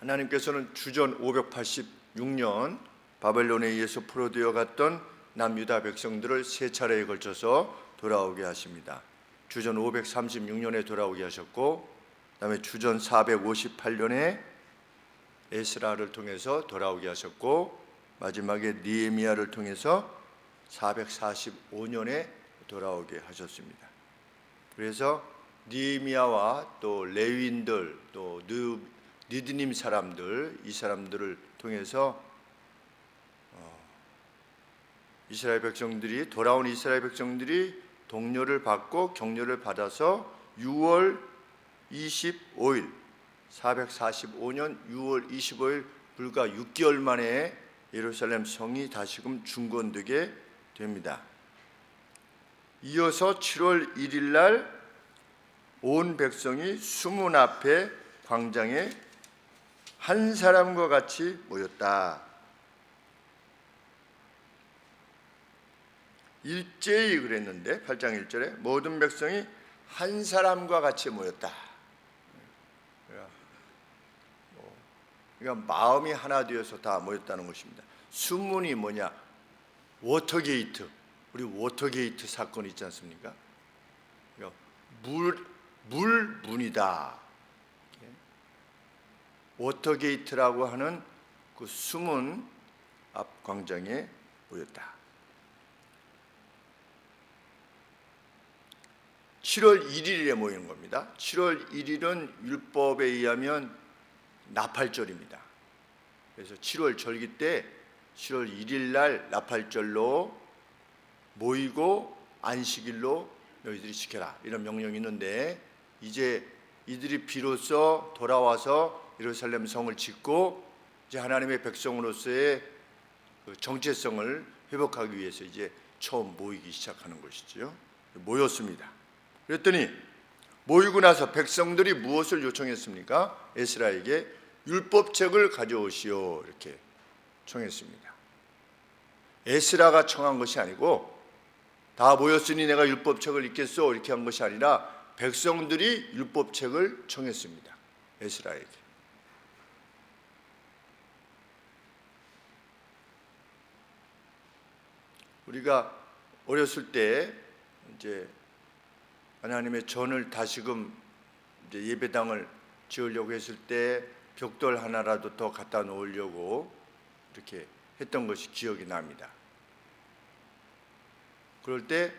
하나님께서는 주전 586년 바벨론에 의해서 포로되어 갔던 남유다 백성들을 세 차례에 걸쳐서 돌아오게 하십니다. 주전 536년에 돌아오게 하셨고, 그다음에 주전 458년에 에스라를 통해서 돌아오게 하셨고, 마지막에 느헤미야를 통해서 445년에 돌아오게 하셨습니다. 그래서 느헤미야와 또 레위인들, 또 느드님 사람들, 이 사람들을 통해서 이스라엘 백성들이, 돌아온 이스라엘 백성들이 동료를 받고 격려를 받아서 6월 25일 445년 6월 25일 불과 6개월 만에 예루살렘 성이 다시금 중건되게 됩니다. 이어서 7월 1일 날 온 백성이 수문 앞에 광장에 한 사람과 같이 모였다. 일제히 그랬는데 8장 1절에 모든 백성이 한 사람과 같이 모였다. 그러니까 마음이 하나 되어서 다 모였다는 것입니다. 수문이 뭐냐? 워터게이트, 우리 워터게이트 사건 있지 않습니까? 물문이다. 워터게이트라고 하는 그 수문 앞 광장에 모였다. 7월 1일에 모이는 겁니다. 7월 1일은 율법에 의하면 나팔절입니다. 그래서 7월 절기 때 7월 1일 날 나팔절로 모이고 안식일로 너희들이 지켜라, 이런 명령이 있는데, 이제 이들이 비로소 돌아와서 예루살렘 성을 짓고 이제 하나님의 백성으로서의 그 정체성을 회복하기 위해서 이제 처음 모이기 시작하는 것이죠. 모였습니다. 그랬더니 모이고 나서 백성들이 무엇을 요청했습니까? 에스라에게 율법책을 가져오시오, 이렇게 청했습니다. 에스라가 청한 것이 아니고, 다 모였으니 내가 율법책을 읽겠소, 이렇게 한 것이 아니라 백성들이 율법책을 청했습니다. 에스라에게. 우리가 어렸을 때 이제 하나님의 전을 다시금 이제 예배당을 지으려고 했을 때 벽돌 하나라도 더 갖다 놓으려고 이렇게 했던 것이 기억이 납니다. 그럴 때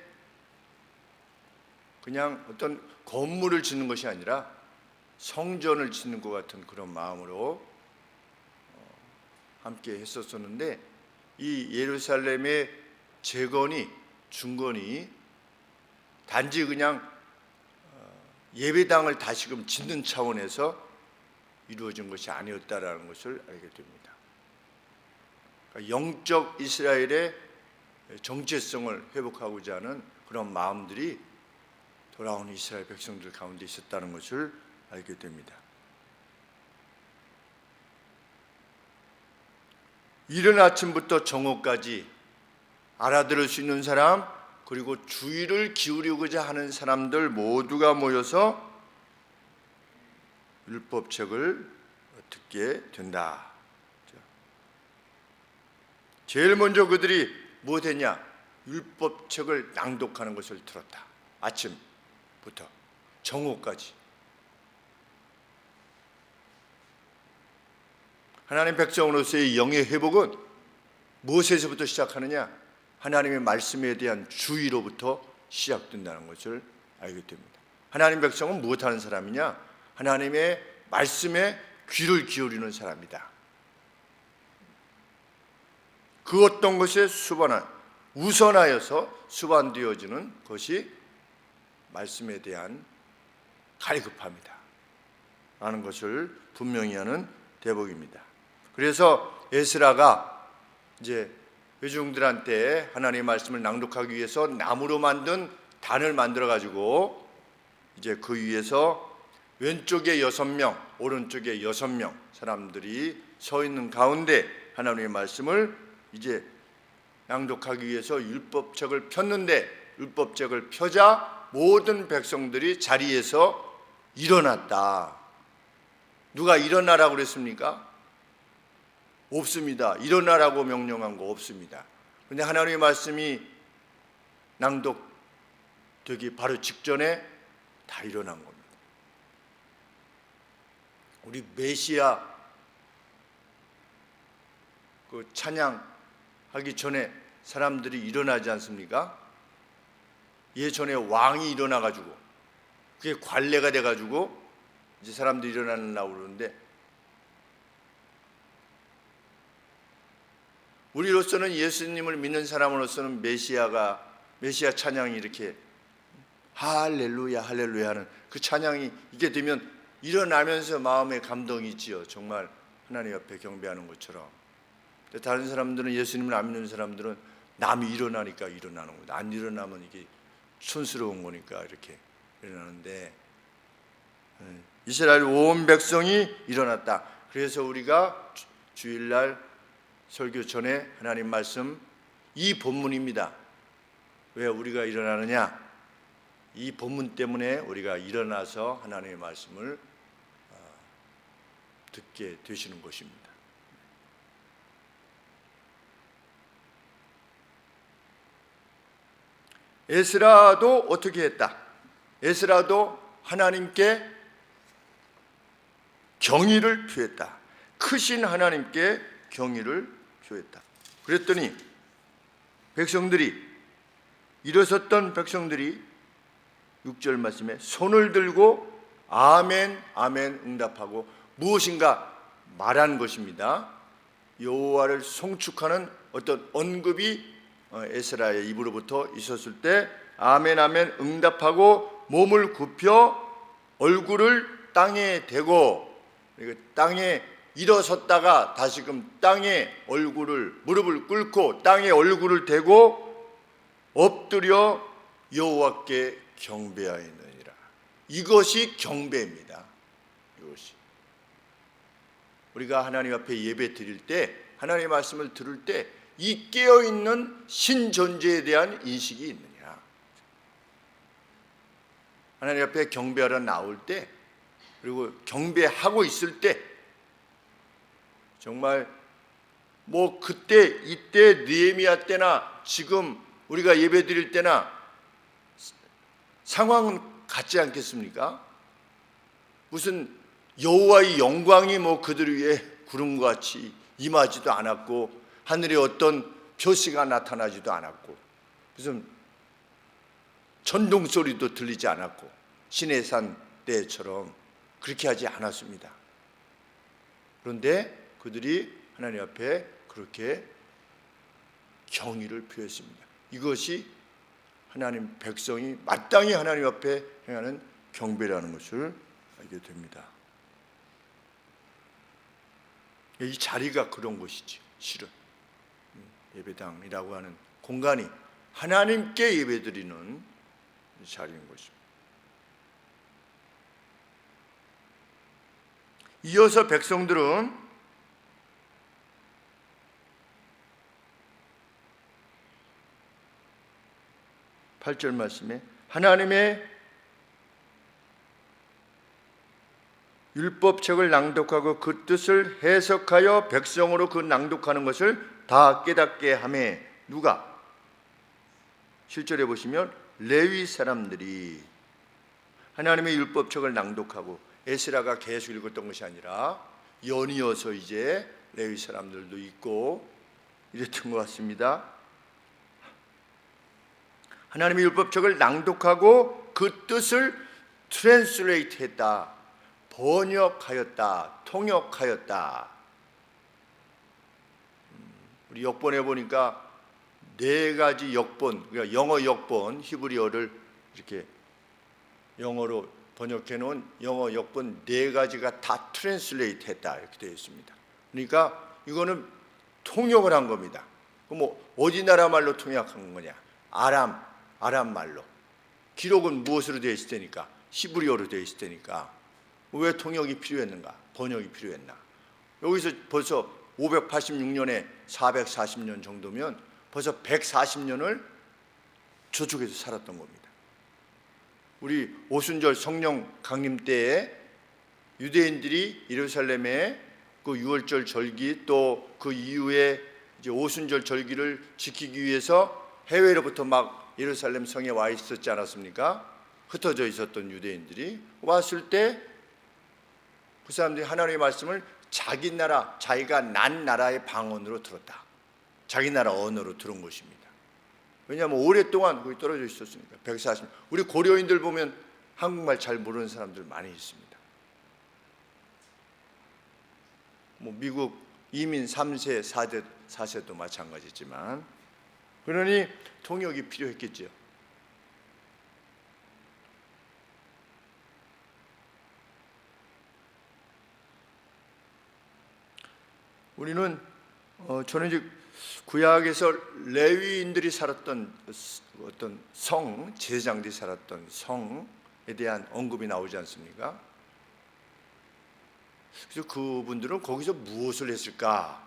그냥 어떤 건물을 짓는 것이 아니라 성전을 짓는 것 같은 그런 마음으로 함께 했었었는데, 이 예루살렘의 재건이, 중건이 단지 그냥 예배당을 다시금 짓는 차원에서 이루어진 것이 아니었다라는 것을 알게 됩니다. 그러니까 영적 이스라엘의 정체성을 회복하고자 하는 그런 마음들이 돌아온 이스라엘 백성들 가운데 있었다는 것을 알게 됩니다. 이른 아침부터 정오까지 알아들을 수 있는 사람, 그리고 주의를 기울이고자 하는 사람들 모두가 모여서 율법책을 듣게 된다. 제일 먼저 그들이 무엇했냐? 율법책을 낭독하는 것을 들었다. 아침부터 정오까지. 하나님 백성으로서의 영의 회복은 무엇에서부터 시작하느냐? 하나님의 말씀에 대한 주의로부터 시작된다는 것을 알게 됩니다. 하나님 백성은 무엇하는 사람이냐? 하나님의 말씀에 귀를 기울이는 사람이다. 그 어떤 것에 우선하여서 수반되어지는 것이 말씀에 대한 갈급함이다 라는 것을 분명히 하는 대목입니다. 그래서 에스라가 이제 회중들한테 하나님의 말씀을 낭독하기 위해서 나무로 만든 단을 만들어 가지고 이제 그 위에서 왼쪽에 6명, 오른쪽에 6명 사람들이 서 있는 가운데 하나님의 말씀을 이제 낭독하기 위해서 율법책을 폈는데, 율법책을 펴자 모든 백성들이 자리에서 일어났다. 누가 일어나라고 그랬습니까? 없습니다. 일어나라고 명령한 거 없습니다. 그런데 하나님의 말씀이 낭독되기 바로 직전에 다 일어난 겁니다. 우리 메시아 그 찬양하기 전에 사람들이 일어나지 않습니까? 예전에 왕이 일어나가지고 그게 관례가 돼가지고 이제 사람들이 일어나려고 그러는데, 우리로서는 예수님을 믿는 사람으로서는 메시아 찬양이 이렇게 할렐루야 할렐루야 하는 그 찬양이 이게 되면 일어나면서 마음에 감동이 있지요. 정말 하나님 앞에 경배하는 것처럼. 다른 사람들은, 예수님을 안 믿는 사람들은 남이 일어나니까 일어나는 거다. 안 일어나면 이게 촌스러운 거니까 이렇게 일어나는데, 이스라엘 온 백성이 일어났다. 그래서 우리가 주일날 설교 전에 하나님 말씀 이 본문입니다. 왜 우리가 일어나느냐? 이 본문 때문에 우리가 일어나서 하나님의 말씀을 듣게 되시는 것입니다. 에스라도 어떻게 했다? 에스라도 하나님께 경의를 표했다. 크신 하나님께 경의를 표했다. 그랬더니 일어섰던 백성들이 6절 말씀에 손을 들고 아멘 아멘 응답하고 무엇인가 말한 것입니다. 여호와를 송축하는 어떤 언급이 에스라의 입으로부터 있었을 때 아멘 아멘 응답하고 몸을 굽혀 얼굴을 땅에 대고, 땅에 일어섰다가 다시금 땅에 무릎을 꿇고 땅에 얼굴을 대고 엎드려 여호와께 경배하였느니라. 이것이 경배입니다. 이것이 우리가 하나님 앞에 예배 드릴 때, 하나님의 말씀을 들을 때 이 깨어있는 신존재에 대한 인식이 있느냐. 하나님 앞에 경배하러 나올 때, 그리고 경배하고 있을 때 정말 뭐 그때 이때 느헤미야 때나 지금 우리가 예배 드릴 때나 상황은 같지 않겠습니까? 무슨 여호와의 영광이 뭐 그들 위에 구름과 같이 임하지도 않았고, 하늘에 어떤 표시가 나타나지도 않았고, 무슨 천둥 소리도 들리지 않았고, 시내산 때처럼 그렇게 하지 않았습니다. 그런데 그들이 하나님 앞에 그렇게 경의를 표했습니다. 이것이 하나님 백성이 마땅히 하나님 앞에 행하는 경배라는 것을 알게 됩니다. 이 자리가 그런 것이지. 실은 예배당이라고 하는 공간이 하나님께 예배드리는 자리인 것입니다. 이어서 백성들은 8절 말씀에 하나님의 율법책을 낭독하고 그 뜻을 해석하여 백성으로 그 낭독하는 것을 다 깨닫게 하매, 누가? 7절에 보시면 레위 사람들이 하나님의 율법책을 낭독하고, 에스라가 계속 읽었던 것이 아니라 연이어서 이제 레위 사람들도 있고 이랬던 것 같습니다. 하나님의 율법책을 낭독하고 그 뜻을 트랜슬레이트 했다. 번역하였다. 통역하였다. 우리 역본에 보니까 4가지 역본, 그러니까 영어 역본, 히브리어를 이렇게 영어로 번역해 놓은 영어 역본 4가지가 다 트랜슬레이트 했다 이렇게 되어 있습니다. 그러니까 이거는 통역을 한 겁니다. 그럼 뭐 어디 나라 말로 통역한 거냐? 아람 말로. 기록은 무엇으로 되어 있을 테니까? 히브리어로 되어 있을 테니까. 왜 통역이 필요했는가? 번역이 필요했나? 여기서 벌써 586년에 440년 정도면 벌써 140년을 저쪽에서 살았던 겁니다. 우리 오순절 성령 강림 때에 유대인들이 예루살렘에 그 유월절 절기 또 그 이후에 이제 오순절 절기를 지키기 위해서 해외로부터 막 예루살렘 성에 와 있었지 않았습니까? 흩어져 있었던 유대인들이 왔을 때 그 사람들이 하나님의 말씀을 자기 나라, 자기가 난 나라의 방언으로 들었다. 자기 나라 언어로 들은 것입니다. 왜냐하면 오랫동안 거기 떨어져 있었으니까. 140. 우리 고려인들 보면 한국말 잘 모르는 사람들 많이 있습니다. 뭐 미국 이민 3세, 4세도 마찬가지지만, 그러니 통역이 필요했겠죠. 우리는 저는 이제 구약에서 레위인들이 살았던 어떤 성, 제사장들이 살았던 성에 대한 언급이 나오지 않습니까? 그래서 그분들은 거기서 무엇을 했을까?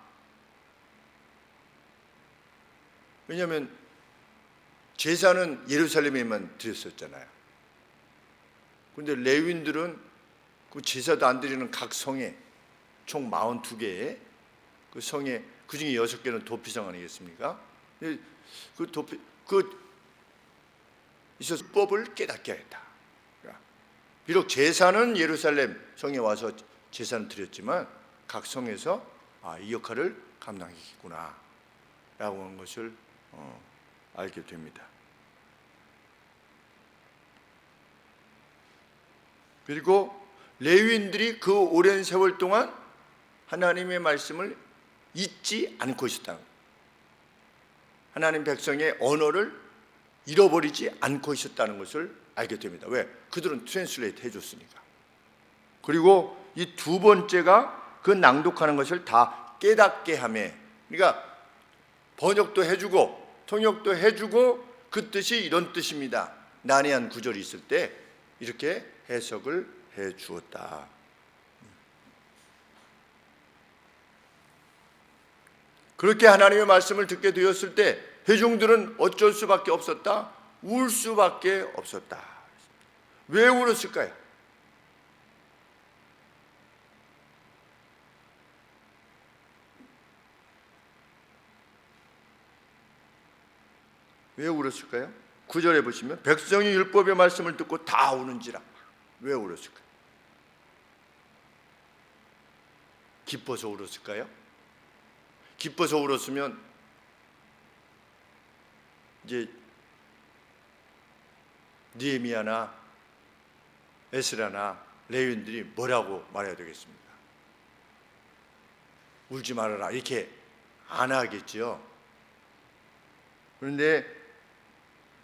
왜냐하면 제사는 예루살렘에만 드렸었잖아요. 그런데 레위인들은 그 제사도 안 드리는 각 성에 총 42개의 그 성에 그 중에 6개는 도피성 아니겠습니까? 있어서 법을 깨닫게 했다. 비록 제사는 예루살렘 성에 와서 제사는 드렸지만 각 성에서 이 역할을 감당했구나 라고 하는 것을 알게 됩니다. 그리고 레위인들이 그 오랜 세월 동안 하나님의 말씀을 잊지 않고 있었다. 하나님 백성의 언어를 잃어버리지 않고 있었다는 것을 알게 됩니다. 왜? 그들은 트랜슬레이트 해줬으니까. 그리고 이 두 번째가 그 낭독하는 것을 다 깨닫게 하며, 그러니까 번역도 해주고 통역도 해주고 그 뜻이 이런 뜻입니다. 난해한 구절이 있을 때 이렇게 해석을 해 주었다. 그렇게 하나님의 말씀을 듣게 되었을 때 회중들은 어쩔 수밖에 없었다. 울 수밖에 없었다. 왜 울었을까요? 왜 울었을까요? 9절에 보시면 백성이 율법의 말씀을 듣고 다 우는지라. 왜 울었을까요? 기뻐서 울었을까요? 기뻐서 울었으면 이제 느헤미야나 에스라나 레위인들이 뭐라고 말해야 되겠습니까? 울지 말아라 이렇게 안 하겠죠. 그런데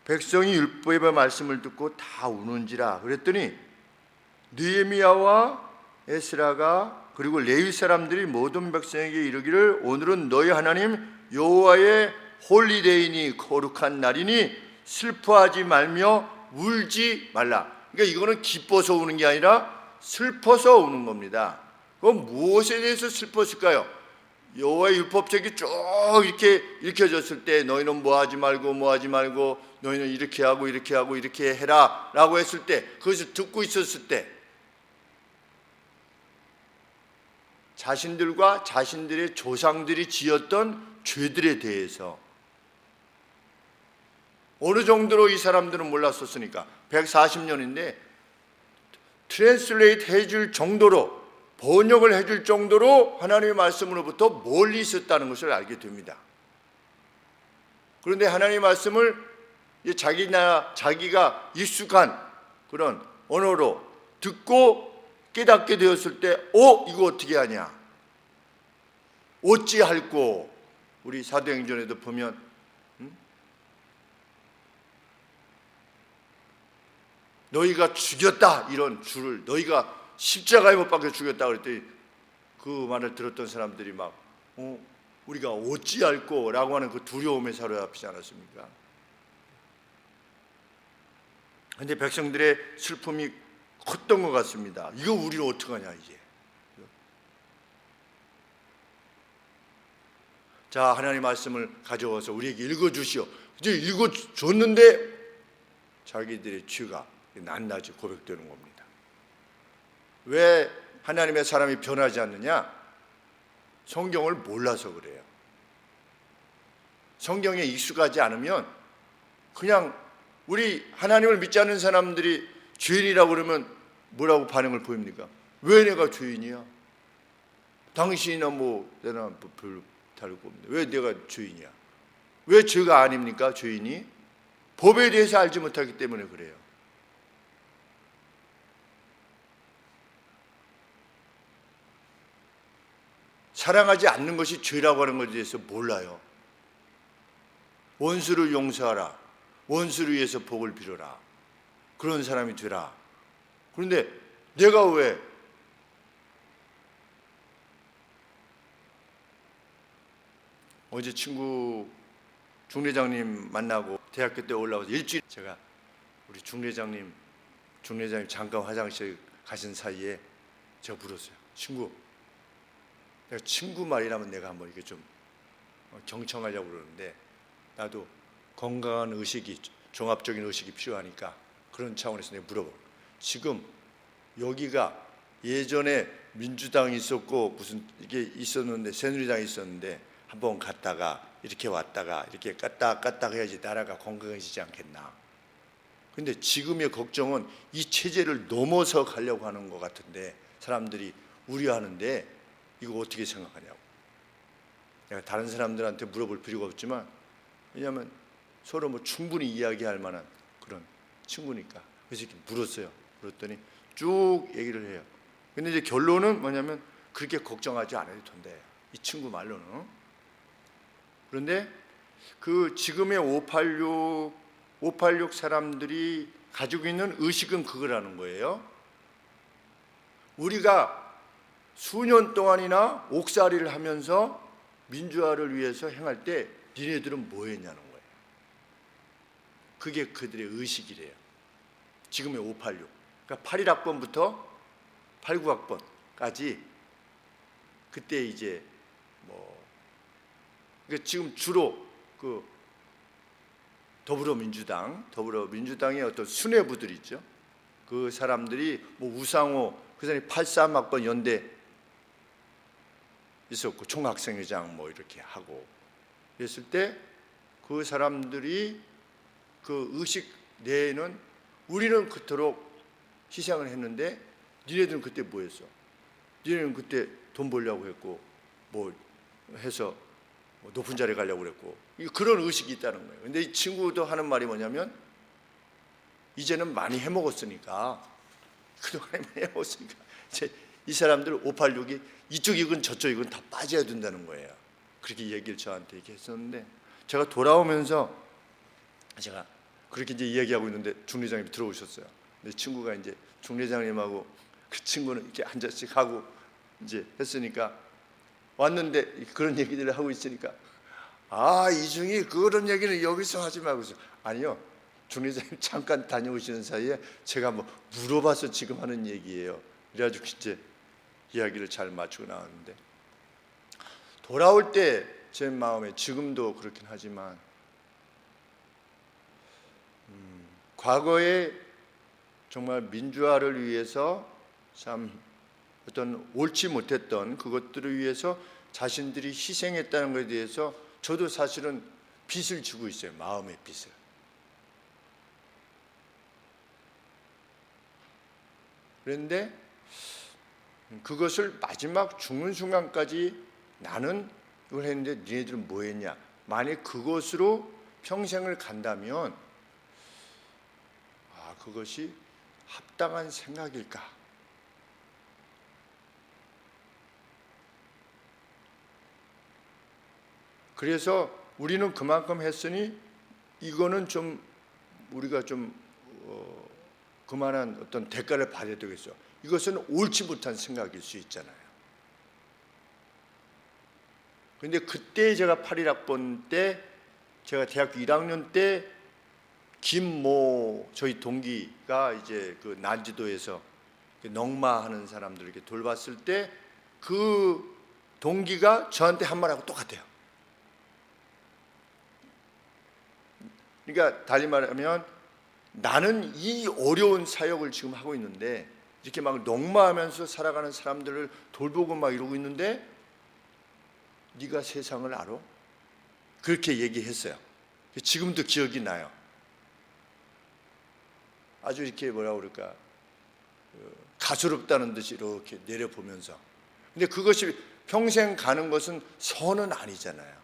백성이 율법의 말씀을 듣고 다 우는지라 그랬더니 느헤미야와 에스라가 그리고 레위 사람들이 모든 백성에게 이르기를 오늘은 너희 하나님 여호와의 홀리데이니 거룩한 날이니 슬퍼하지 말며 울지 말라. 그러니까 이거는 기뻐서 우는 게 아니라 슬퍼서 우는 겁니다. 그건 무엇에 대해서 슬펐을까요? 여호와의 율법책이 쭉 이렇게 읽혀졌을 때 너희는 뭐하지 말고 너희는 이렇게 하고 이렇게 해라 라고 했을 때, 그것을 듣고 있었을 때 자신들과 자신들의 조상들이 지었던 죄들에 대해서 어느 정도로 이 사람들은 몰랐었으니까 140년인데 트랜슬레이트 해줄 정도로, 번역을 해줄 정도로 하나님의 말씀으로부터 멀리 있었다는 것을 알게 됩니다. 그런데 하나님의 말씀을 자기가 익숙한 그런 언어로 듣고 깨닫게 되었을 때 이거 어떻게 하냐, 어찌할꼬. 우리 사도행전에도 보면 너희가 죽였다, 이런 주를 너희가 십자가에 못 박혀 죽였다 그랬더니 그 말을 들었던 사람들이 막 우리가 어찌할꼬 라고 하는 그 두려움에 사로잡히지 않았습니까? 그런데 백성들의 슬픔이 컸던 것 같습니다. 이거 우리는 어떡하냐 이제. 자, 하나님 말씀을 가져와서 우리에게 읽어주시오. 이제 읽어줬는데 자기들의 죄가 낱낱이 고백되는 겁니다. 왜 하나님의 사람이 변하지 않느냐? 성경을 몰라서 그래요. 성경에 익숙하지 않으면 그냥 우리 하나님을 믿지 않는 사람들이 죄인이라고 그러면 뭐라고 반응을 보입니까? 왜 내가 죄인이야? 당신이나 내나 별로 다를 거 없는데 왜 내가 죄인이야? 왜 죄가 아닙니까? 죄인이? 법에 대해서 알지 못하기 때문에 그래요. 사랑하지 않는 것이 죄라고 하는 것에 대해서 몰라요. 원수를 용서하라. 원수를 위해서 복을 빌어라. 그런 사람이 되라. 그런데 내가 왜 어제 친구 중대장님 만나고 대학교 때 올라와서 일주일 제가 우리 중대장님 잠깐 화장실 가신 사이에 제가 물었어요. 내가 친구 말이라면 내가 한번 이렇게 좀 경청하려고 그러는데 나도 건강한 의식이 종합적인 의식이 필요하니까 그런 차원에서 내가 물어봐. 지금 여기가 예전에 민주당이 있었고 무슨 이게 있었는데 새누리당이 있었는데 한번 갔다가 이렇게 왔다가 이렇게 갔다 해야지 나라가 건강해지지 않겠나. 근데 지금의 걱정은 이 체제를 넘어서 가려고 하는 것 같은데 사람들이 우려하는데 이거 어떻게 생각하냐고. 내가 다른 사람들한테 물어볼 필요가 없지만 왜냐하면 서로 충분히 이야기할 만한 그런 친구니까. 그래서 이렇게 물었어요. 물었더니 쭉 얘기를 해요. 근데 이제 결론은 뭐냐면 그렇게 걱정하지 않아도 된대. 이 친구 말로는. 그런데 그 지금의 586 사람들이 가지고 있는 의식은 그거라는 거예요. 우리가 수년 동안이나 옥살이를 하면서 민주화를 위해서 행할 때 니네들은 뭐 했냐는 거예요. 그게 그들의 의식이래요. 지금의 586. 그러니까 81학번부터 89학번까지 그때 이제 그러니까 지금 주로 그 더불어민주당의 어떤 수뇌부들 있죠. 그 사람들이 우상호 그 사람이 83학번 연대 있었고 총학생회장 이렇게 하고 그랬을 때 그 사람들이 그 의식 내에는 우리는 그토록 희생을 했는데 니네들은 그때 뭐 했어? 니네는 그때 돈 벌려고 했고 해서 높은 자리에 가려고 그랬고 그런 의식이 있다는 거예요. 근데 이 친구도 하는 말이 뭐냐면 이제는 많이 해먹었으니까 그동안에 많이 해먹었으니까 이제 이 사람들 586이 이쪽이건 저쪽이건 다 빠져야 된다는 거예요. 그렇게 얘기를 저한테 얘기했었는데 제가 돌아오면서 제가 그렇게 이제 이야기하고 있는데 중대장님이 들어오셨어요. 근데 친구가 이제 중대장님하고 그 친구는 이렇게 한 잔씩 하고 이제 했으니까 왔는데 그런 얘기들을 하고 있으니까 이중이 그런 얘기는 여기서 하지 말고 아니요. 중대장님 잠깐 다녀오시는 사이에 제가 물어봐서 지금 하는 얘기예요. 그래가지고 이제 이야기를 잘 맞추고 나왔는데 돌아올 때 제 마음에 지금도 그렇긴 하지만 과거에 정말 민주화를 위해서 참 어떤 옳지 못했던 그것들을 위해서 자신들이 희생했다는 것에 대해서 저도 사실은 빚을 지고 있어요. 마음의 빚을. 그런데 그것을 마지막 죽는 순간까지 나는 이걸 했는데 니네들은 뭐 했냐. 만약 그것으로 평생을 간다면 그것이 합당한 생각일까? 그래서 우리는 그만큼 했으니 이거는 좀 우리가 좀 그만한 어떤 대가를 받아야 되겠어. 이것은 옳지 못한 생각일 수 있잖아요. 그런데 그때 제가 81학번 때 제가 대학교 1학년 때 김모 저희 동기가 이제 그 난지도에서 넝마하는 사람들 이렇게 돌봤을 때 그 동기가 저한테 한 말하고 똑같아요. 그러니까 달리 말하면 나는 이 어려운 사역을 지금 하고 있는데 이렇게 막 녹마하면서 살아가는 사람들을 돌보고 막 이러고 있는데 네가 세상을 알아? 그렇게 얘기했어요. 지금도 기억이 나요. 아주 이렇게 뭐라 그럴까, 가소롭다는 듯이 이렇게 내려보면서. 근데 그것이 평생 가는 것은 선은 아니잖아요.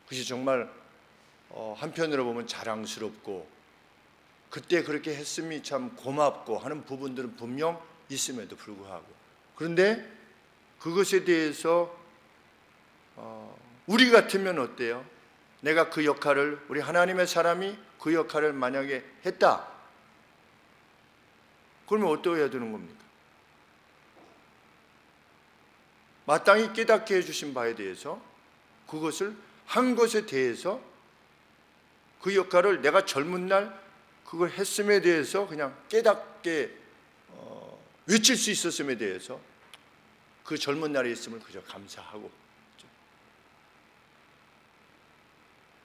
그것이 정말 한편으로 보면 자랑스럽고 그때 그렇게 했음이 참 고맙고 하는 부분들은 분명 있음에도 불구하고, 그런데 그것에 대해서 우리 같으면 어때요? 내가 그 역할을, 우리 하나님의 사람이 그 역할을 만약에 했다, 그러면 어떠해야 되는 겁니까? 마땅히 깨닫게 해주신 바에 대해서, 그것을 한 것에 대해서, 그 역할을 내가 젊은 날 그걸 했음에 대해서 그냥 깨닫게 외칠 수 있었음에 대해서 그 젊은 날에 있음을 그저 감사하고,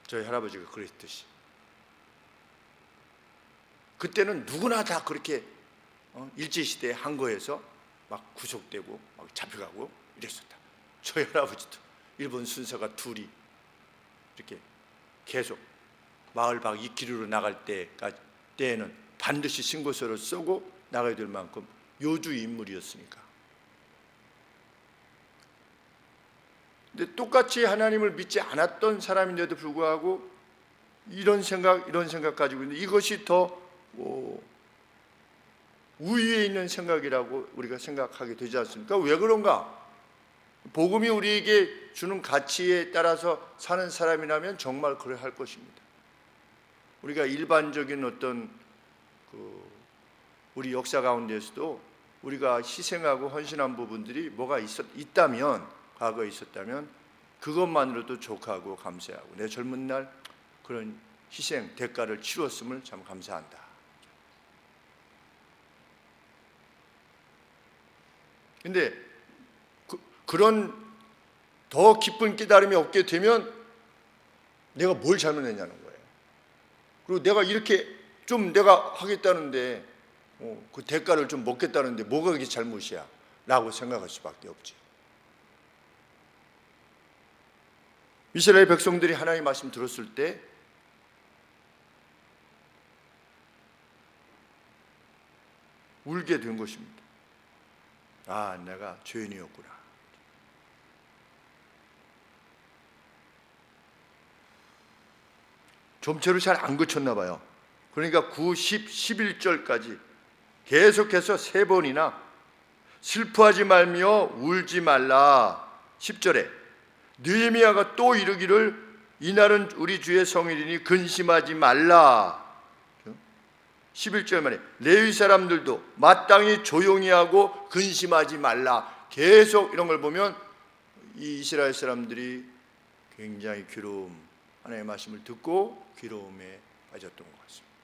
저희 할아버지가 그랬듯이 그때는 누구나 다 그렇게 일제시대에 한 거에서 막 구속되고 막 잡혀가고 이랬었다. 저희 할아버지도 일본 순사가 둘이 이렇게 계속 마을 밖 이 길으로 나갈 때에는 반드시 신고서를 쓰고 나가야 될 만큼 요주 인물이었으니까. 근데 똑같이 하나님을 믿지 않았던 사람인데도 불구하고 이런 생각 가지고 있는데, 이것이 더 우위에 있는 생각이라고 우리가 생각하게 되지 않습니까? 왜 그런가? 복음이 우리에게 주는 가치에 따라서 사는 사람이라면 정말 그래 할 것입니다. 우리가 일반적인 어떤 우리 역사 가운데서도 우리가 희생하고 헌신한 부분들이 뭐가 있다면, 과거에 있었다면 그것만으로도 족하고 감사하고, 내 젊은 날 그런 희생, 대가를 치렀음을 참 감사한다. 근데 그런 더 깊은 깨달음이 없게 되면 내가 뭘 잘못했냐는 거예요. 그리고 내가 이렇게 좀 내가 하겠다는데 그 대가를 좀 먹겠다는데 뭐가 그게 잘못이야? 라고 생각할 수밖에 없지. 이스라엘 백성들이 하나님의 말씀 들었을 때 울게 된 것입니다. 아, 내가 죄인이었구나. 좀처럼 잘 안 그쳤나 봐요. 그러니까 9, 10, 11절까지 계속해서 3번이나 슬퍼하지 말며 울지 말라. 10절에 느헤미야가 또 이르기를 이날은 우리 주의 성일이니 근심하지 말라. 11절 말에 레위 사람들도 마땅히 조용히 하고 근심하지 말라. 계속 이런 걸 보면 이 이스라엘 사람들이 굉장히 하나님의 말씀을 듣고 괴로움에 빠졌던 것 같습니다.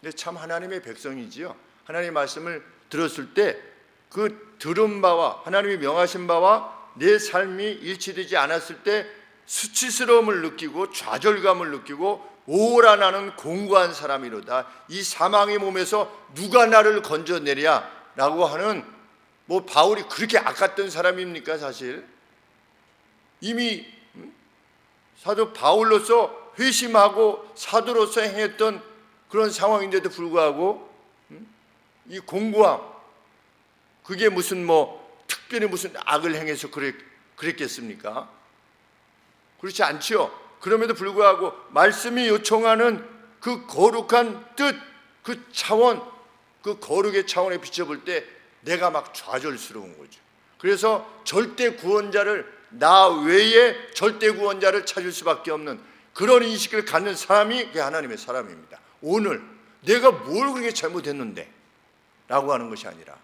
근데 참 하나님의 백성이지요. 하나님의 말씀을 들었을 때 그 들은 바와 하나님이 명하신 바와 내 삶이 일치되지 않았을 때 수치스러움을 느끼고 좌절감을 느끼고 오라 나는 공고한 사람이로다. 이 사망의 몸에서 누가 나를 건져내랴 라고 하는, 바울이 그렇게 악했던 사람입니까? 사실 이미 사도 바울로서 회심하고 사도로서 행했던 그런 상황인데도 불구하고 이 공고함, 그게 무슨 특별히 무슨 악을 행해서 그랬겠습니까? 그렇지 않지요. 그럼에도 불구하고 말씀이 요청하는 그 거룩한 뜻, 그 차원, 그 거룩의 차원에 비춰볼 때 내가 막 좌절스러운 거죠. 그래서 절대 구원자를, 나 외에 절대 구원자를 찾을 수밖에 없는 그런 인식을 갖는 사람이 그게 하나님의 사람입니다. 오늘 내가 뭘 그렇게 잘못했는데 라고 하는 것이 아니라,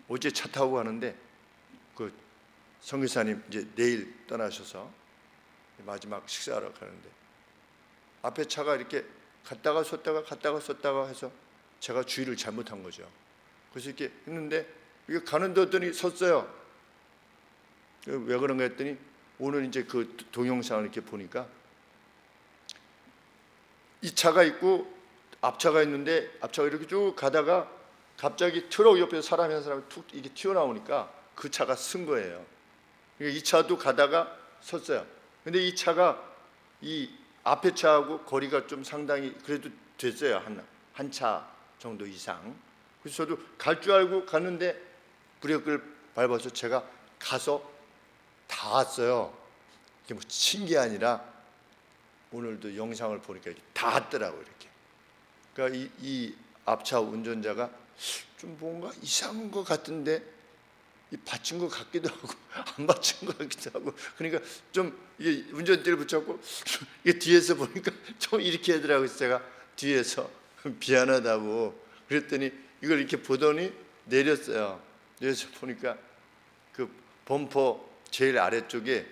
어제 차 타고 가는데 그 성교사님 이제 내일 떠나셔서 마지막 식사하러 가는데 앞에 차가 이렇게 갔다가 섰다가 해서 제가 주의를 잘못한 거죠. 그래서 이렇게 했는데 이게 가는데 어떤 섰어요. 왜 그런가 했더니 오늘 이제 그 동영상을 이렇게 보니까 이 차가 있고 앞차가 있는데 앞차가 이렇게 쭉 가다가 갑자기 트럭 옆에서 사람이 한 사람이 툭 이게 튀어나오니까 그 차가 쓴 거예요. 그러니까 이 차도 가다가 섰어요. 근데 이 차가 이 앞에 차하고 거리가 좀 상당히 그래도 됐어요. 한 차 정도 이상. 그래서 저도 갈 줄 알고 갔는데 브레이크를 밟아서 제가 가서 다 왔어요. 이게 뭐 친 게 아니라 오늘도 영상을 보니까 이렇게 다 왔더라고요. 이렇게. 그러니까 이 앞차 운전자가 좀 뭔가 이상한 것 같은데 이 받친 것 같기도 하고 안 받친 것 같기도 하고 그러니까 좀 이게 운전대를 붙잡고 이게 뒤에서 보니까 좀 이렇게 하더라고요. 제가 뒤에서 미안하다고 그랬더니 이걸 이렇게 보더니 내렸어요. 내려서 보니까 그 범퍼 제일 아래쪽에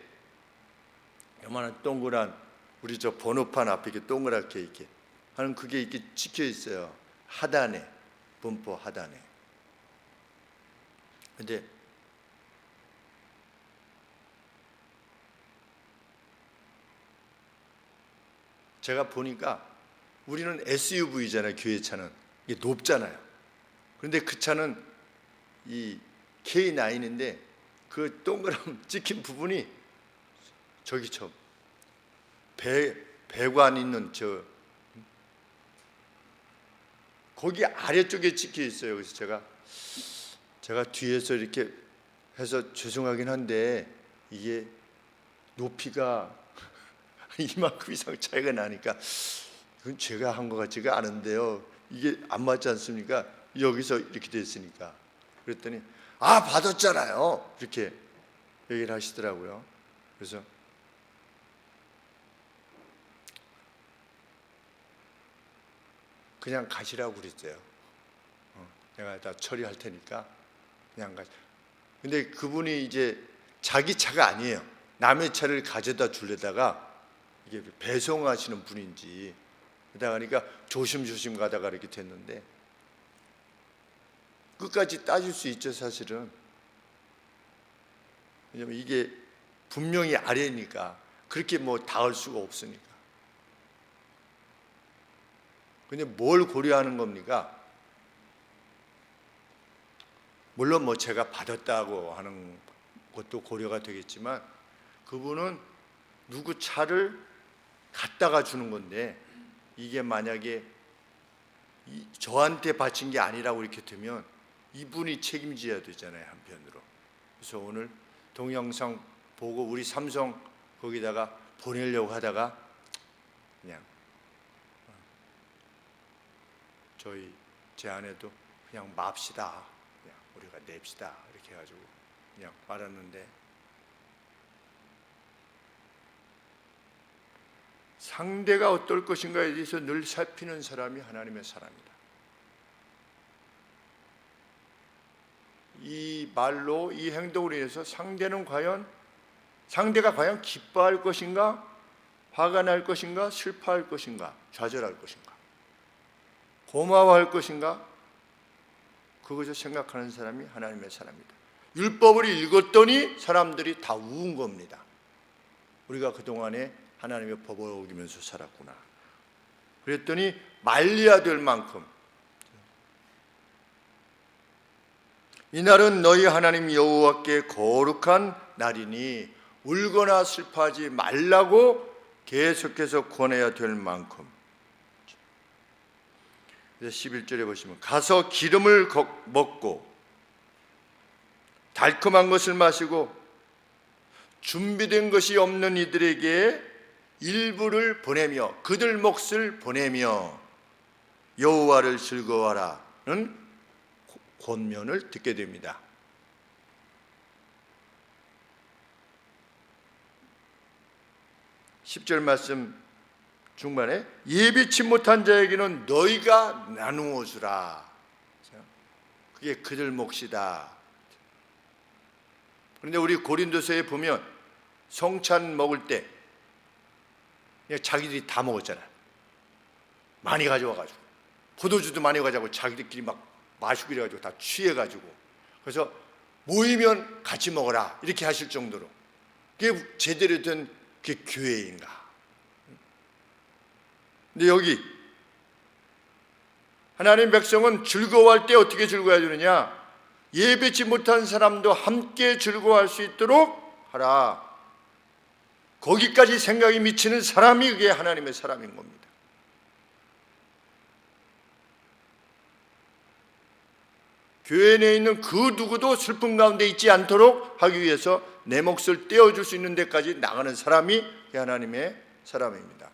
요만한 동그란 우리 저 번호판 앞에 이렇게 동그랗게 이렇게 하는 그게 이렇게 찍혀 있어요. 하단에 범퍼 하단에. 근데 제가 보니까 우리는 SUV잖아요. 교회 차는 이게 높잖아요. 그런데 그 차는 이 K9인데 그 동그란 찍힌 부분이 저기 저 배관 있는 저 거기 아래쪽에 찍혀 있어요. 그래서 제가 뒤에서 이렇게 해서 죄송하긴 한데 이게 높이가 이만큼 이상 차이가 나니까 그건 제가 한 것 같지가 않은데요. 이게 안 맞지 않습니까? 여기서 이렇게 됐으니까. 그랬더니 아 받았잖아요. 이렇게 얘기를 하시더라고요. 그래서 그냥 가시라고 그랬어요. 내가 다 처리할 테니까 그냥 가시. 근데 그분이 이제 자기 차가 아니에요. 남의 차를 가져다 주려다가 이게 배송하시는 분인지 그러다 보니까 조심조심 가다가 이렇게 됐는데 끝까지 따질 수 있죠. 사실은. 왜냐면 이게 분명히 아래니까 그렇게 뭐 닿을 수가 없으니까. 근데 뭘 고려하는 겁니까? 물론 뭐 제가 받았다고 하는 것도 고려가 되겠지만 그분은 누구 차를 갖다가 주는 건데 이게 만약에 저한테 바친 게 아니라고 이렇게 되면 이분이 책임져야 되잖아요. 한편으로. 그래서 오늘 동영상 보고 우리 삼성 거기다가 보내려고 하다가 그냥 제 아내도 그냥 맙시다. 그냥 우리가 냅시다. 이렇게 해가지고 그냥 말았는데 상대가 어떨 것인가에 대해서 늘 살피는 사람이 하나님의 사람이다. 이 말로 이 행동으로 인해서 상대가 과연 기뻐할 것인가, 화가 날 것인가, 슬퍼할 것인가, 좌절할 것인가, 고마워할 것인가, 그것을 생각하는 사람이 하나님의 사람이다. 율법을 읽었더니 사람들이 다 우은 겁니다. 우리가 그동안에 하나님의 법을 어기면서 살았구나. 그랬더니 말려야 될 만큼 이날은 너희 하나님 여호와께 거룩한 날이니 울거나 슬퍼하지 말라고 계속해서 권해야 될 만큼. 11절에 보시면 가서 기름을 먹고 달콤한 것을 마시고 준비된 것이 없는 이들에게 일부를 보내며 그들 몫을 보내며 여호와를 즐거워하라는 권면을 듣게 됩니다. 10절 말씀 중반에 예비치 못한 자에게는 너희가 나누어 주라. 그게 그들 몫이다. 그런데 우리 고린도서에 보면 성찬 먹을 때 그냥 자기들이 다 먹었잖아요. 많이 가져와가지고 포도주도 많이 가져가고 자기들끼리 막 마시고 이래가지고 다 취해가지고 그래서 모이면 같이 먹어라 이렇게 하실 정도로 그게 제대로 된 그 교회인가? 근데 여기 하나님 백성은 즐거워할 때 어떻게 즐거워야 되느냐? 예배치 못한 사람도 함께 즐거워할 수 있도록 하라. 거기까지 생각이 미치는 사람이 그게 하나님의 사람인 겁니다. 교회 내에 있는 그 누구도 슬픔 가운데 있지 않도록 하기 위해서 내 몫을 떼어줄 수 있는 데까지 나가는 사람이 하나님의 사람입니다.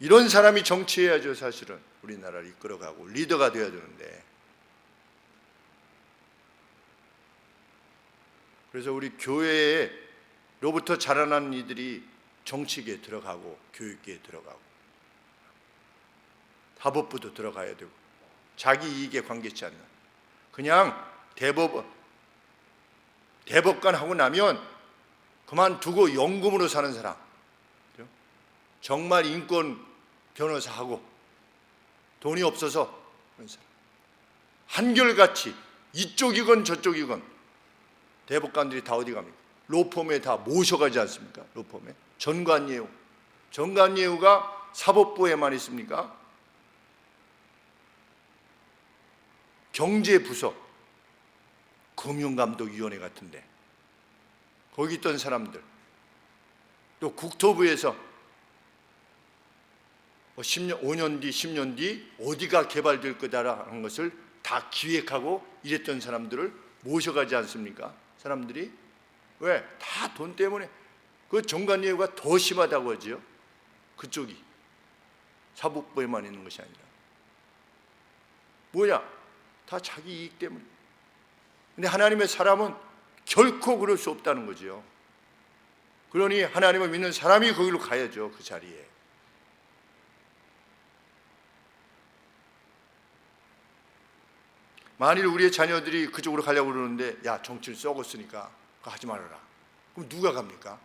이런 사람이 정치해야죠. 사실은 우리나라를 이끌어가고 리더가 되어야 되는데, 그래서 우리 교회로부터 자라난 이들이 정치계에 들어가고 교육계에 들어가고 사법부도 들어가야 되고 자기 이익에 관계치 않는 그냥 대법관 하고 나면 그만두고 연금으로 사는 사람, 정말 인권 변호사하고 돈이 없어서 그런 사람, 한결같이 이쪽이건 저쪽이건 대법관들이 다 어디 갑니까? 로펌에 다 모셔가지 않습니까? 로펌에 정관예우가 사법부에만 있습니까? 경제부서 금융감독위원회 같은데 거기 있던 사람들, 또 국토부에서 10년, 5년 뒤, 10년 뒤 어디가 개발될 거다라는 것을 다 기획하고 이랬던 사람들을 모셔가지 않습니까? 사람들이 왜? 다 돈 때문에. 그 정관예우가 더 심하다고 하지요. 그쪽이 사법부에만 있는 것이 아니라 뭐냐? 다 자기 이익 때문에. 근데 하나님의 사람은 결코 그럴 수 없다는 거죠. 그러니 하나님을 믿는 사람이 거기로 가야죠. 그 자리에. 만일 우리의 자녀들이 그쪽으로 가려고 그러는데 야, 정치를 썩었으니까 그거 하지 말아라. 그럼 누가 갑니까?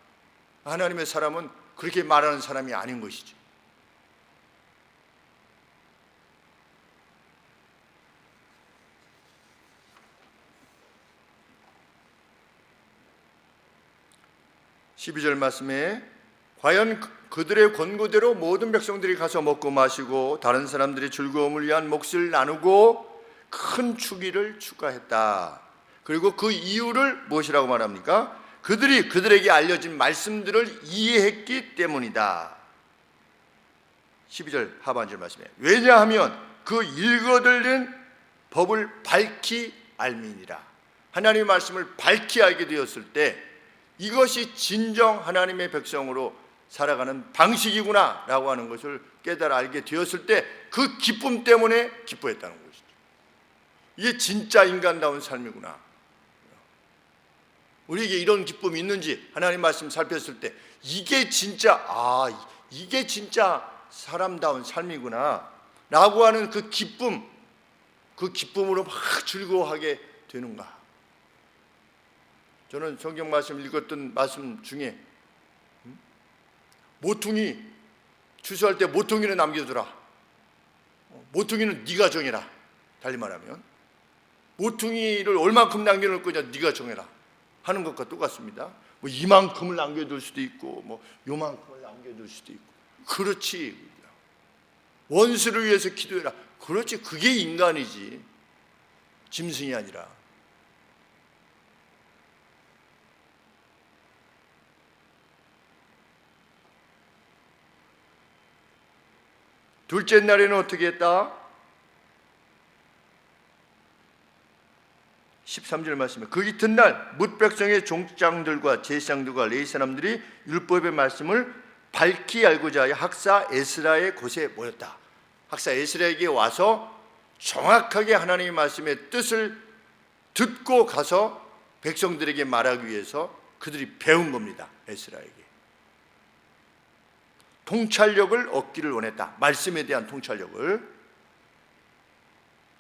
하나님의 사람은 그렇게 말하는 사람이 아닌 것이지. (12절) 말씀에 과연 그들의 권고대로 모든 백성들이 가서 먹고 마시고 다른 사람들의 즐거움을 위한 몫을 나누고 큰 축의를 추가했다. 그리고 그 이유를 무엇이라고 말합니까? 그들이 그들에게 알려진 말씀들을 이해했기 때문이다. 12절 하반절 말씀에 왜냐하면 그 읽어들린 법을 밝히 알미니라. 하나님의 말씀을 밝히 알게 되었을 때 이것이 진정 하나님의 백성으로 살아가는 방식이구나 라고 하는 것을 깨달아 알게 되었을 때 그 기쁨 때문에 기뻐했다는 것이죠. 이게 진짜 인간다운 삶이구나. 우리에게 이런 기쁨이 있는지 하나님 말씀 살폈을 때 이게 진짜 이게 진짜 사람다운 삶이구나 라고 하는 그 기쁨, 그 기쁨으로 막 즐거워하게 되는가. 저는 성경 말씀 읽었던 말씀 중에 모퉁이 추수할 때 모퉁이는 남겨두라. 모퉁이는 네가 정해라. 달리 말하면 모퉁이를 얼만큼 남겨놓을 거냐 네가 정해라 하는 것과 똑같습니다. 뭐 이만큼을 남겨둘 수도 있고 뭐 요만큼을 남겨둘 수도 있고. 그렇지. 원수를 위해서 기도해라. 그렇지. 그게 인간이지 짐승이 아니라. 둘째 날에는 어떻게 했다? 13절 말씀에 그 이튿날 뭇 백성의 종장들과 제사장들과 레위 사람들이 율법의 말씀을 밝히 알고자 하여 학사 에스라의 곳에 모였다. 학사 에스라에게 와서 정확하게 하나님의 말씀의 뜻을 듣고 가서 백성들에게 말하기 위해서 그들이 배운 겁니다. 에스라에게 통찰력을 얻기를 원했다. 말씀에 대한 통찰력을.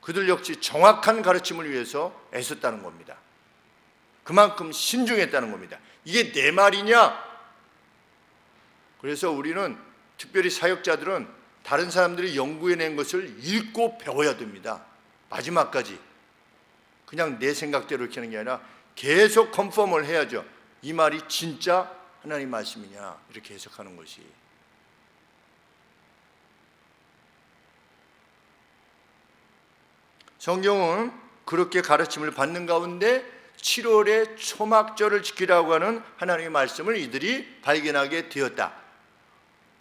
그들 역시 정확한 가르침을 위해서 애썼다는 겁니다. 그만큼 신중했다는 겁니다. 이게 내 말이냐? 그래서 우리는 특별히 사역자들은 다른 사람들이 연구해낸 것을 읽고 배워야 됩니다. 마지막까지 그냥 내 생각대로 이렇게 하는 게 아니라 계속 컨펌을 해야죠. 이 말이 진짜 하나님 말씀이냐 이렇게 해석하는 것이. 성경은 그렇게 가르침을 받는 가운데 7월에 초막절을 지키라고 하는 하나님의 말씀을 이들이 발견하게 되었다.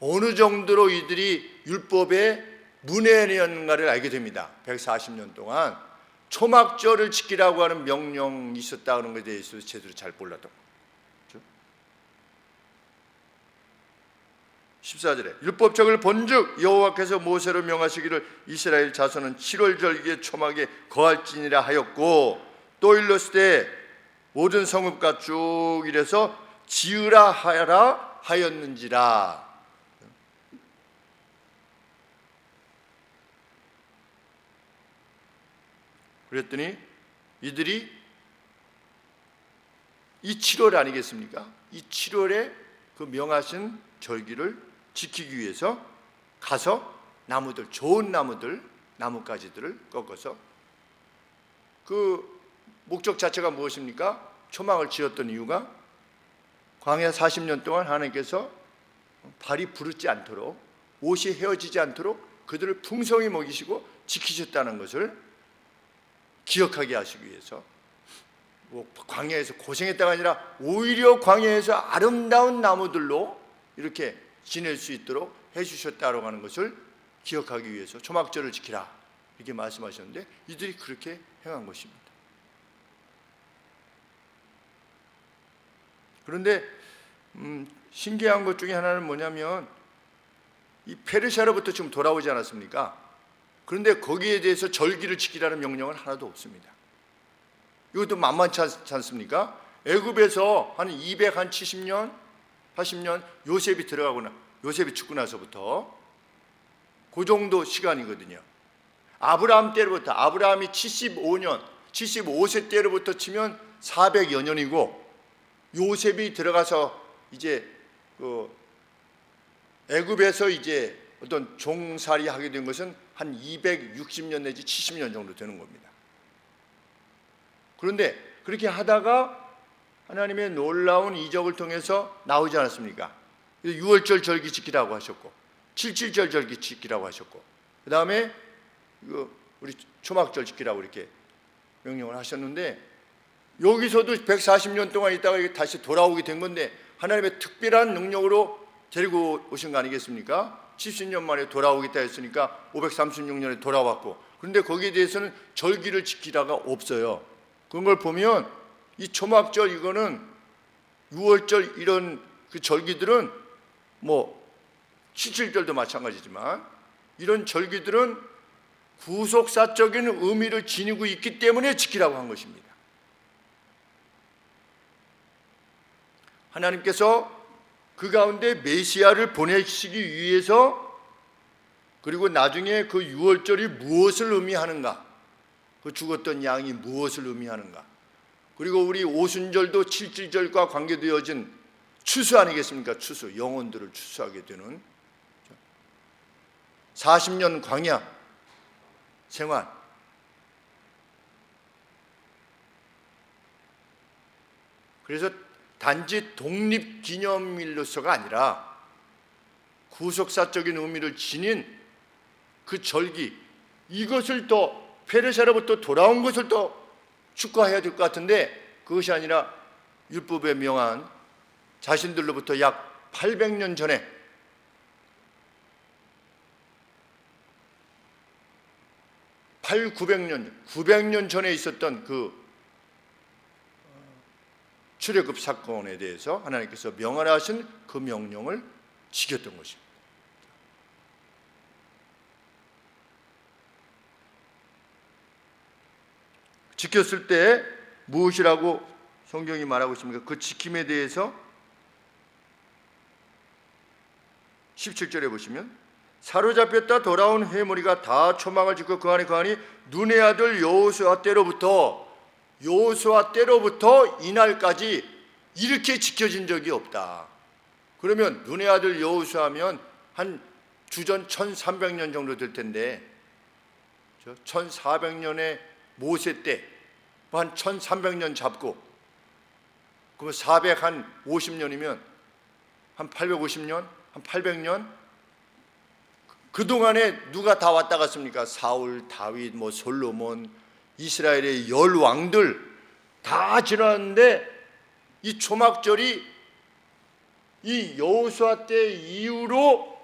어느 정도로 이들이 율법의 문외였는가를 알게 됩니다. 140년 동안 초막절을 지키라고 하는 명령이 있었다는 것에 대해서 제대로 잘 몰랐던 거죠. 14절에 율법책을 본즉 여호와께서 모세로 명하시기를 이스라엘 자손은 7월 절기에 초막에 거할지니라 하였고, 또 일렀을 때 모든 성읍과 쭉 이래서 지으라 하라 하였는지라. 그랬더니 이들이 이 7월 아니겠습니까? 이 7월에 그 명하신 절기를 지키기 위해서 가서 나무들, 좋은 나무들, 나뭇가지들을 꺾어서, 그 목적 자체가 무엇입니까? 초막을 지었던 이유가 광야 40년 동안 하나님께서 발이 부르지 않도록, 옷이 헤어지지 않도록 그들을 풍성히 먹이시고 지키셨다는 것을 기억하게 하시기 위해서, 뭐 광야에서 고생했다가 아니라 오히려 광야에서 아름다운 나무들로 이렇게 지낼 수 있도록 해주셨다고 하는 것을 기억하기 위해서 초막절을 지키라 이렇게 말씀하셨는데, 이들이 그렇게 행한 것입니다. 그런데 신기한 것 중에 하나는 뭐냐면, 이 페르시아로부터 지금 돌아오지 않았습니까? 그런데 거기에 대해서 절기를 지키라는 명령은 하나도 없습니다. 이것도 만만치 않습니까? 애굽에서 한 270년, 80년 요셉이 들어가거나 요셉이 죽고 나서부터 그 정도 시간이거든요. 아브라함 때로부터, 아브라함이 75년, 75세 때로부터 치면 400여 년이고, 요셉이 들어가서 이제 그 애굽에서 이제 어떤 종살이 하게 된 것은 한 260년 내지 70년 정도 되는 겁니다. 그런데 그렇게 하다가 하나님의 놀라운 이적을 통해서 나오지 않았습니까? 6월절 절기 지키라고 하셨고, 7.7절 절기 지키라고 하셨고, 그 다음에 우리 초막절 지키라고 이렇게 명령을 하셨는데, 여기서도 140년 동안 있다가 다시 돌아오게 된 건데, 하나님의 특별한 능력으로 데리고 오신 거 아니겠습니까? 70년 만에 돌아오겠다 했으니까 536년에 돌아왔고, 그런데 거기에 대해서는 절기를 지키라가 없어요. 그런 걸 보면 이 초막절, 이거는 6월절, 이런 그 절기들은 뭐 7.7절도 마찬가지지만 이런 절기들은 구속사적인 의미를 지니고 있기 때문에 지키라고 한 것입니다. 하나님께서 그 가운데 메시아를 보내시기 위해서, 그리고 나중에 그 6월절이 무엇을 의미하는가, 그 죽었던 양이 무엇을 의미하는가, 그리고 우리 오순절도 7.7절과 관계되어진 추수 아니겠습니까? 추수, 영혼들을 추수하게 되는 40년 광야 생활. 그래서 단지 독립기념일로서가 아니라 구속사적인 의미를 지닌 그 절기, 이것을 또 페르시아로부터 돌아온 것을 또 축하해야 될 것 같은데, 그것이 아니라 율법에 명한 자신들로부터 약 800년 전에 900년 전에 있었던 그 출애굽 사건에 대해서 하나님께서 명하신 그 명령을 지켰던 것입니다. 지켰을 때 무엇이라고 성경이 말하고 있습니까? 그 지킴에 대해서 17절에 보시면, 사로잡혔다 돌아온 회무리가 다 초막을 짓고 그 안에 거하니 눈의 아들 여호수아 때로부터 이날까지 이렇게 지켜진 적이 없다. 그러면 눈의 아들 여호수아면 한 주전 1300년 정도 될 텐데, 1400년의 모세 때 한 1300년 잡고, 그럼 450년이면 한 850년, 한 800년. 그동안에 누가 다 왔다 갔습니까? 사울, 다윗, 솔로몬, 이스라엘의 열 왕들 다 지났는데, 이 초막절이 이 여호수아 때 이후로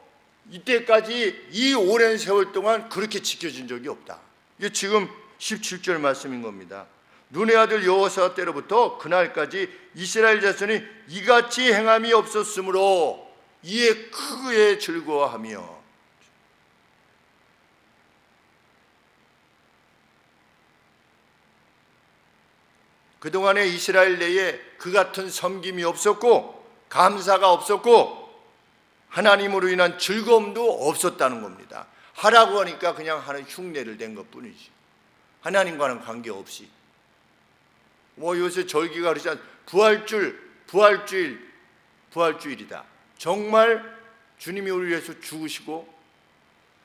이때까지 이 오랜 세월 동안 그렇게 지켜진 적이 없다. 이게 지금 17절 말씀인 겁니다. 눈의 아들 여호수아 때로부터 그날까지 이스라엘 자손이 이같이 행함이 없었으므로 이에 크게 즐거워하며. 그동안에 이스라엘 내에 그 같은 섬김이 없었고 감사가 없었고 하나님으로 인한 즐거움도 없었다는 겁니다. 하라고 하니까 그냥 하는 흉내를 댄 것뿐이지, 하나님과는 관계없이. 요새 절기가 그러지 않, 부활주일이다. 정말 주님이 우리를 위해서 죽으시고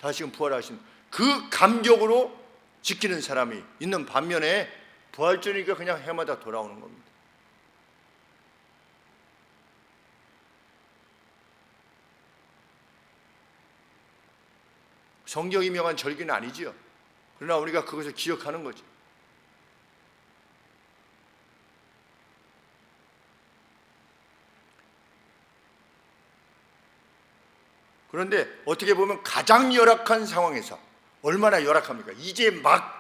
다시금 부활하신 그 감격으로 지키는 사람이 있는 반면에, 부활주일이니까 그냥 해마다 돌아오는 겁니다. 성경이 명한 절기는 아니지요. 그러나 우리가 그것을 기억하는 거죠. 그런데 어떻게 보면 가장 열악한 상황에서, 얼마나 열악합니까? 이제 막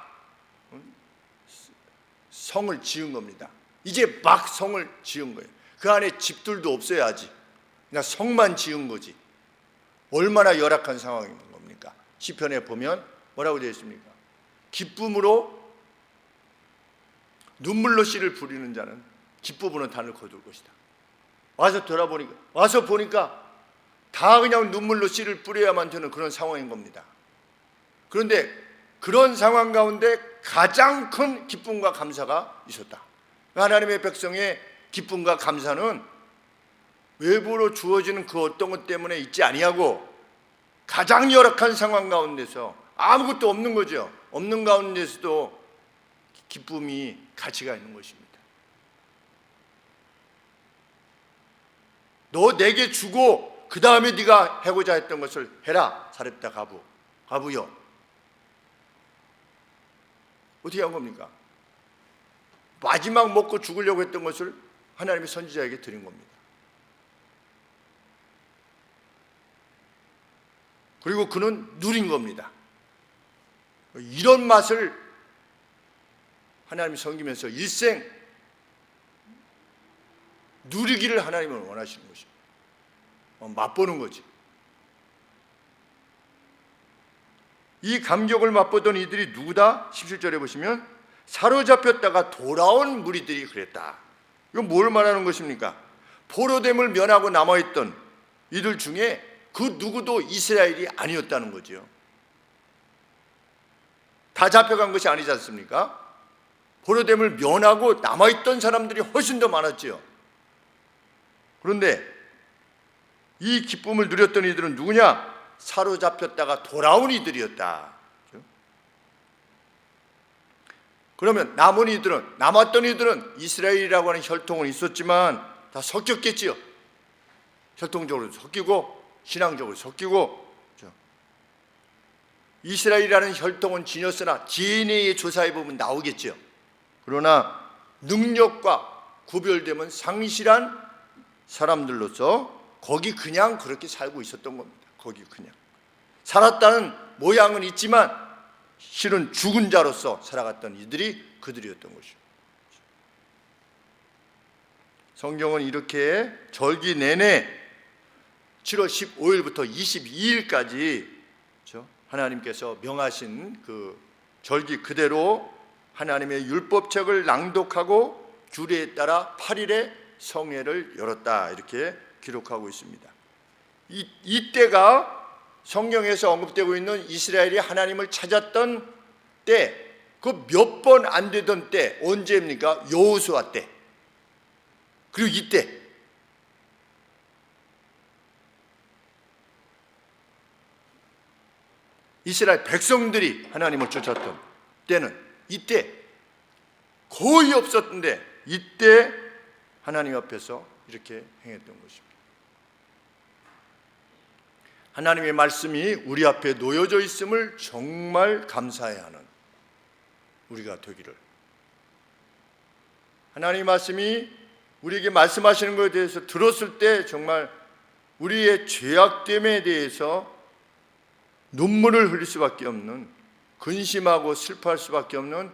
성을 지은 겁니다. 이제 막 성을 지은 거예요. 그 안에 집들도 없어야지, 그냥 성만 지은 거지. 얼마나 열악한 상황인 겁니까? 시편에 보면 뭐라고 되어 있습니까? 기쁨으로, 눈물로 씨를 부리는 자는 기쁨으로 단을 거둘 것이다. 와서 보니까 다 그냥 눈물로 씨를 뿌려야만 되는 그런 상황인 겁니다. 그런데 그런 상황 가운데 가장 큰 기쁨과 감사가 있었다. 하나님의 백성의 기쁨과 감사는 외부로 주어지는 그 어떤 것 때문에 있지 아니하고, 가장 열악한 상황 가운데서 아무것도 없는 거죠. 없는 가운데서도 기쁨이 가치가 있는 것입니다. 너 내게 주고 그 다음에 네가 해고자 했던 것을 해라. 사렙다 가부요. 어떻게 한 겁니까? 마지막 먹고 죽으려고 했던 것을 하나님의 선지자에게 드린 겁니다. 그리고 그는 누린 겁니다. 이런 맛을 하나님이 섬기면서 일생 누리기를 하나님은 원하시는 것입니다. 맛보는 거지. 이 감격을 맛보던 이들이 누구다? 17절에 보시면 사로잡혔다가 돌아온 무리들이 그랬다. 이건 뭘 말하는 것입니까? 포로됨을 면하고 남아있던 이들 중에 그 누구도 이스라엘이 아니었다는 거죠. 다 잡혀간 것이 아니지 않습니까? 포로됨을 면하고 남아있던 사람들이 훨씬 더 많았죠. 그런데 이 기쁨을 누렸던 이들은 누구냐? 사로잡혔다가 돌아온 이들이었다. 그러면 남았던 이들은 이스라엘이라고 하는 혈통은 있었지만 다 섞였겠지요. 혈통적으로 섞이고 신앙적으로 섞이고. 이스라엘이라는 혈통은 지녔으나 DNA의 조사해 보면 나오겠죠. 그러나 능력과 구별됨은 상실한 사람들로서 거기 그냥 그렇게 살고 있었던 겁니다. 거기 그냥 살았다는 모양은 있지만 실은 죽은 자로서 살아갔던 이들이 그들이었던 것이죠. 성경은 이렇게 절기 내내 7월 15일부터 22일까지 하나님께서 명하신 그 절기 그대로 하나님의 율법책을 낭독하고 규례에 따라 8일에 성회를 열었다, 이렇게 기록하고 있습니다. 이때가 성경에서 언급되고 있는 이스라엘이 하나님을 찾았던 때, 그 몇 번 안 되던 때 언제입니까? 여호수아 때. 그리고 이때 이스라엘 백성들이 하나님을 쫓았던 때는 이때 거의 없었던데 이때 하나님 앞에서 이렇게 행했던 것입니다. 하나님의 말씀이 우리 앞에 놓여져 있음을 정말 감사해야 하는 우리가 되기를, 하나님의 말씀이 우리에게 말씀하시는 것에 대해서 들었을 때 정말 우리의 죄악됨에 대해서 눈물을 흘릴 수밖에 없는, 근심하고 슬퍼할 수밖에 없는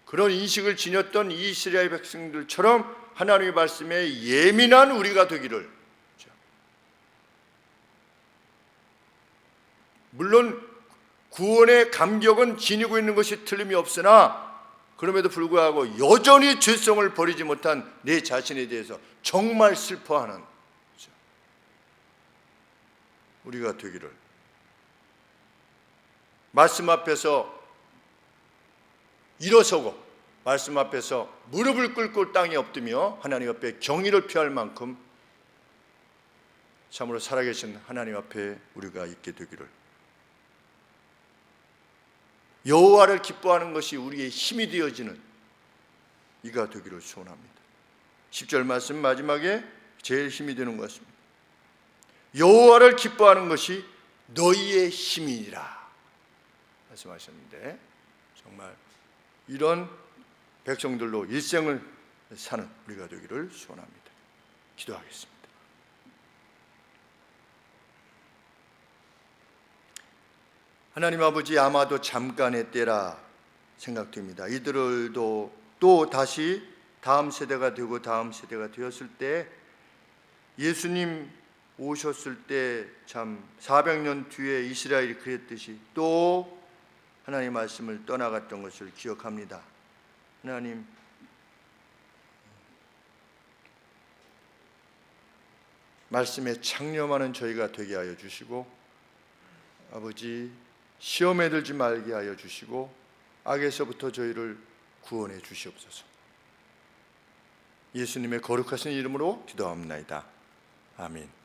그런 인식을 지녔던 이 이스라엘 백성들처럼 하나님의 말씀에 예민한 우리가 되기를. 물론 구원의 감격은 지니고 있는 것이 틀림이 없으나 그럼에도 불구하고 여전히 죄성을 버리지 못한 내 자신에 대해서 정말 슬퍼하는 우리가 되기를, 말씀 앞에서 일어서고 말씀 앞에서 무릎을 꿇고 땅에 엎드며 하나님 앞에 경의를 표할 만큼 참으로 살아계신 하나님 앞에 우리가 있게 되기를, 여호와를 기뻐하는 것이 우리의 힘이 되어지는 이가 되기를 소원합니다. 10절 말씀 마지막에 제일 힘이 되는 것 같습니다. 여호와를 기뻐하는 것이 너희의 힘이니라 말씀하셨는데, 정말 이런 백성들로 일생을 사는 우리가 되기를 소원합니다. 기도하겠습니다. 하나님 아버지, 아마도 잠깐의 때라 생각됩니다. 이들도 또 다시 다음 세대가 되고 다음 세대가 되었을 때, 예수님 오셨을 때 참 400년 뒤에 이스라엘이 그랬듯이 또 하나님의 말씀을 떠나갔던 것을 기억합니다. 하나님, 말씀에 창념하는 저희가 되게 하여 주시고, 아버지, 시험에 들지 말게 하여 주시고 악에서부터 저희를 구원해 주시옵소서. 예수님의 거룩하신 이름으로 기도합니다. 아멘.